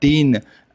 3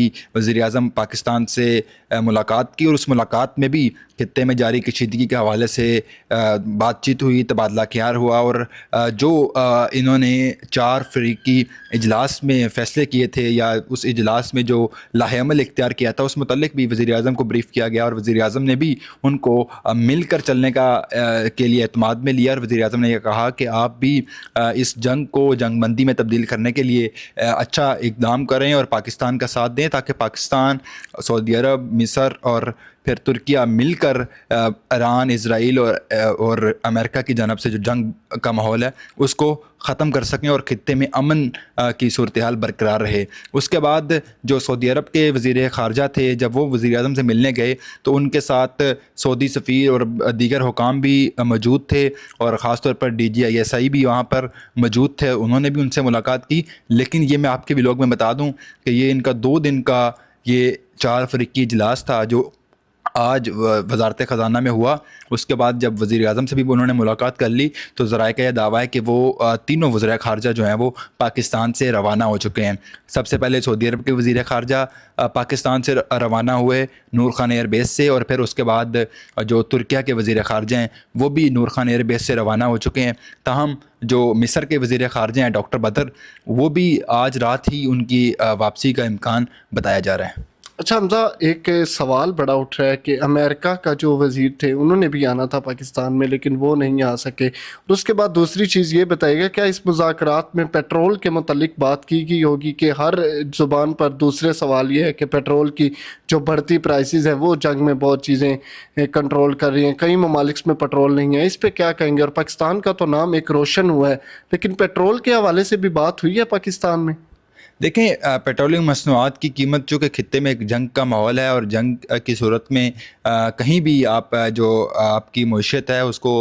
بھی وزیر اعظم پاکستان سے ملاقات کی، اور اس ملاقات میں بھی خطے میں جاری کشیدگی کے حوالے سے بات چیت ہوئی، تبادلہ خیال ہوا، اور جو انہوں نے 4 فریقی اجلاس میں فیصلے کیے تھے یا اس اجلاس میں جو لاہ عمل اختیار کیا تھا اس متعلق بھی وزیر اعظم کو بریف کیا گیا، اور وزیر اعظم نے بھی ان کو مل کر چلنے کے لیے اعتماد میں لیا، اور وزیر اعظم نے یہ کہا کہ آپ بھی اس جنگ کو جنگ بندی میں تبدیل کرنے کے لیے اچھا اقدام کریں اور پاکستان کا ساتھ دیں، تاکہ پاکستان، سعودی عرب، مصر اور پھر ترکیہ مل کر ایران، اسرائیل اور امریکہ کی جانب سے جو جنگ کا ماحول ہے اس کو ختم کر سکیں اور خطے میں امن کی صورتحال برقرار رہے۔ اس کے بعد جو سعودی عرب کے وزیر خارجہ تھے، جب وہ وزیر اعظم سے ملنے گئے تو ان کے ساتھ سعودی سفیر اور دیگر حکام بھی موجود تھے، اور خاص طور پر DGISI بھی وہاں پر موجود تھے، انہوں نے بھی ان سے ملاقات کی۔ لیکن یہ میں آپ کے ولاگ میں بتا دوں کہ یہ ان کا 2 دن کا یہ 4 فریقی اجلاس تھا جو آج وزارت خزانہ میں ہوا۔ اس کے بعد جب وزیر اعظم سے بھی انہوں نے ملاقات کر لی تو ذرائع کا یہ دعویٰ ہے کہ وہ تینوں وزراء خارجہ جو ہیں وہ پاکستان سے روانہ ہو چکے ہیں۔ سب سے پہلے سعودی عرب کے وزیر خارجہ پاکستان سے روانہ ہوئے نور خان ایئر بیس سے، اور پھر اس کے بعد جو ترکیہ کے وزیر خارجہ ہیں وہ بھی نور خان ایئر بیس سے روانہ ہو چکے ہیں۔ تاہم جو مصر کے وزیر خارجہ ہیں ڈاکٹر بدر، وہ بھی آج رات ہی ان کی واپسی کا امکان بتایا جا رہا ہے۔ اچھا حمزہ، ایک سوال بڑا اٹھ رہا ہے کہ امریکہ کا جو وزیر تھے انہوں نے بھی آنا تھا پاکستان میں لیکن وہ نہیں آ سکے، اور اس کے بعد دوسری چیز یہ بتائیے گا کیا اس مذاکرات میں پیٹرول کے متعلق بات کی گئی ہوگی؟ کہ ہر زبان پر دوسرے سوال یہ ہے کہ پیٹرول کی جو بڑھتی پرائسز ہیں وہ جنگ میں بہت چیزیں کنٹرول کر رہی ہیں، کئی ممالک میں پیٹرول نہیں ہے، اس پہ کیا کہیں گے؟ اور پاکستان کا تو نام ایک روشن ہوا ہے، لیکن پیٹرول کے حوالے سے بھی بات ہوئی ہے پاکستان میں؟ دیکھیں، پیٹرولیم مصنوعات کی قیمت جو کہ خطے میں ایک جنگ کا ماحول ہے، اور جنگ کی صورت میں کہیں بھی آپ جو آپ کی معیشت ہے اس کو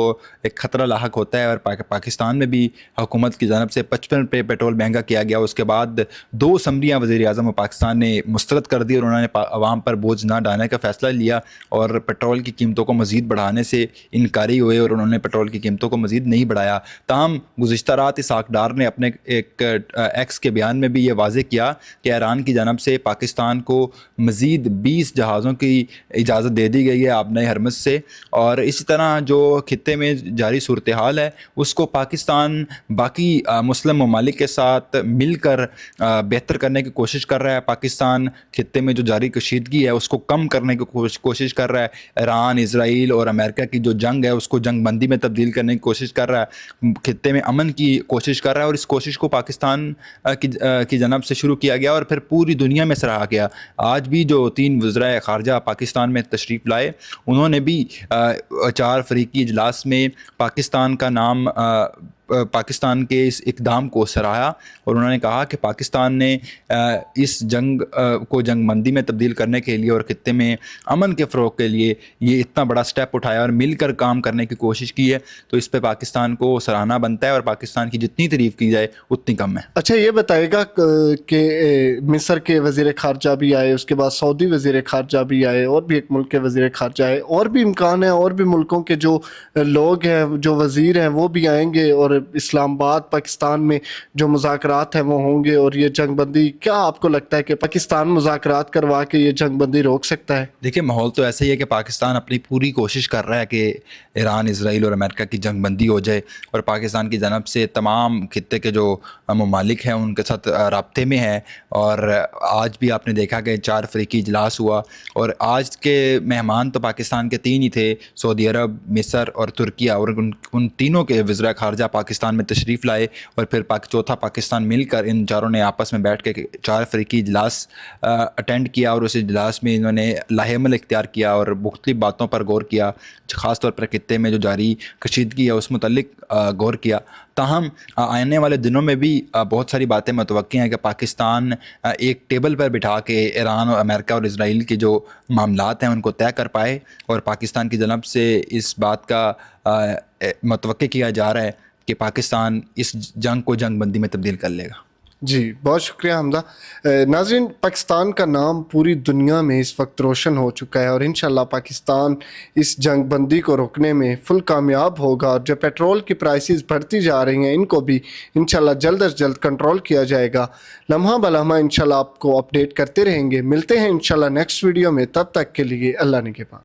ایک خطرہ لاحق ہوتا ہے، اور پاکستان میں بھی حکومت کی جانب سے 55 روپے پیٹرول مہنگا کیا گیا۔ اس کے بعد 2 اسمبلیاں وزیر اعظم و پاکستان نے مسترد کر دی، اور انہوں نے عوام پر بوجھ نہ ڈالنے کا فیصلہ لیا، اور پیٹرول کی قیمتوں کو مزید بڑھانے سے انکاری ہوئے، اور انہوں نے پیٹرول کی قیمتوں کو مزید نہیں بڑھایا۔ تاہم گزشتہ رات اسحاق ڈار نے اپنے ایک ایکس کے بیان میں بھی یہ واضح کیا کہ ایران کی جانب سے پاکستان کو مزید 20 جہازوں کی اجازت دے دی گئی ہے آبنۂ ہرمز سے، اور اسی طرح جو خطے میں جاری صورتحال ہے اس کو پاکستان باقی مسلم ممالک کے ساتھ مل کر بہتر کرنے کی کوشش کر رہا ہے۔ پاکستان خطے میں جو جاری کشیدگی ہے اس کو کم کرنے کی کوشش کر رہا ہے۔ ایران، اسرائیل اور امریکہ کی جو جنگ ہے اس کو جنگ بندی میں تبدیل کرنے کی کوشش کر رہا ہے، خطے میں امن کی کوشش کر رہا ہے، اور اس کوشش کو پاکستان کی جانب سے شروع کیا گیا اور پھر پوری دنیا میں سراہا گیا۔ آج بھی جو 3 وزراء خارجہ پاکستان میں تشریف لائے انہوں نے بھی 4 فریقی اجلاس میں پاکستان کا نام، پاکستان کے اس اقدام کو سراہا، اور انہوں نے کہا کہ پاکستان نے اس جنگ کو جنگ بندی میں تبدیل کرنے کے لیے اور خطے میں امن کے فروغ کے لیے یہ اتنا بڑا سٹیپ اٹھایا اور مل کر کام کرنے کی کوشش کی ہے، تو اس پہ پاکستان کو سراہنا بنتا ہے، اور پاکستان کی جتنی تعریف کی جائے اتنی کم ہے۔ اچھا یہ بتائے گا کہ مصر کے وزیر خارجہ بھی آئے، اس کے بعد سعودی وزیر خارجہ بھی آئے، اور بھی ایک ملک کے وزیر خارجہ آئے، اور بھی امکان ہے اور بھی ملکوں کے جو لوگ ہیں، جو وزیر ہیں وہ بھی آئیں گے، اور اسلام آباد پاکستان میں جو مذاکرات ہیں وہ ہوں گے، اور یہ جنگ بندی، کیا آپ کو لگتا ہے کہ پاکستان مذاکرات کروا کے یہ جنگ بندی روک سکتا ہے؟ دیکھیں، ماحول تو ایسا ہی ہے کہ پاکستان اپنی پوری کوشش کر رہا ہے کہ ایران، اسرائیل اور امریکہ کی جنگ بندی ہو جائے، اور پاکستان کی جانب سے تمام خطے کے جو ممالک ہیں ان کے ساتھ رابطے میں ہے، اور آج بھی آپ نے دیکھا کہ 4 فریقی اجلاس ہوا، اور آج کے مہمان تو پاکستان کے 3 ہی تھے، سعودی عرب، مصر اور ترکیہ، اور ان تینوں کے وزراء خارجہ پاکستان میں تشریف لائے، اور پھر چوتھا پاکستان مل کر ان چاروں نے آپس میں بیٹھ کے 4 فریقی اجلاس اٹینڈ کیا، اور اس اجلاس میں انہوں نے لاہ عمل اختیار کیا اور مختلف باتوں پر غور کیا، خاص طور پر خطے میں جو جاری کشیدگی ہے اس متعلق غور کیا۔ تاہم آنے والے دنوں میں بھی بہت ساری باتیں متوقع ہیں کہ پاکستان ایک ٹیبل پر بٹھا کے ایران اور امریکہ اور اسرائیل کے جو معاملات ہیں ان کو طے کر پائے، اور پاکستان کی جانب سے اس بات کا متوقع کیا جا رہا ہے کہ پاکستان اس جنگ کو جنگ بندی میں تبدیل کر لے گا۔ جی بہت شکریہ حمزہ. ناظرین پاکستان کا نام پوری دنیا میں اس وقت روشن ہو چکا ہے اور انشاءاللہ پاکستان اس جنگ بندی کو روکنے میں فل کامیاب ہوگا اور جو پیٹرول کی پرائسز بڑھتی جا رہی ہیں ان کو بھی انشاءاللہ جلد از جلد کنٹرول کیا جائے گا. لمحہ بلمحہ انشاءاللہ آپ کو اپڈیٹ کرتے رہیں گے. ملتے ہیں انشاءاللہ نیکسٹ ویڈیو میں. تب تک کے لیے اللہ نگہبان.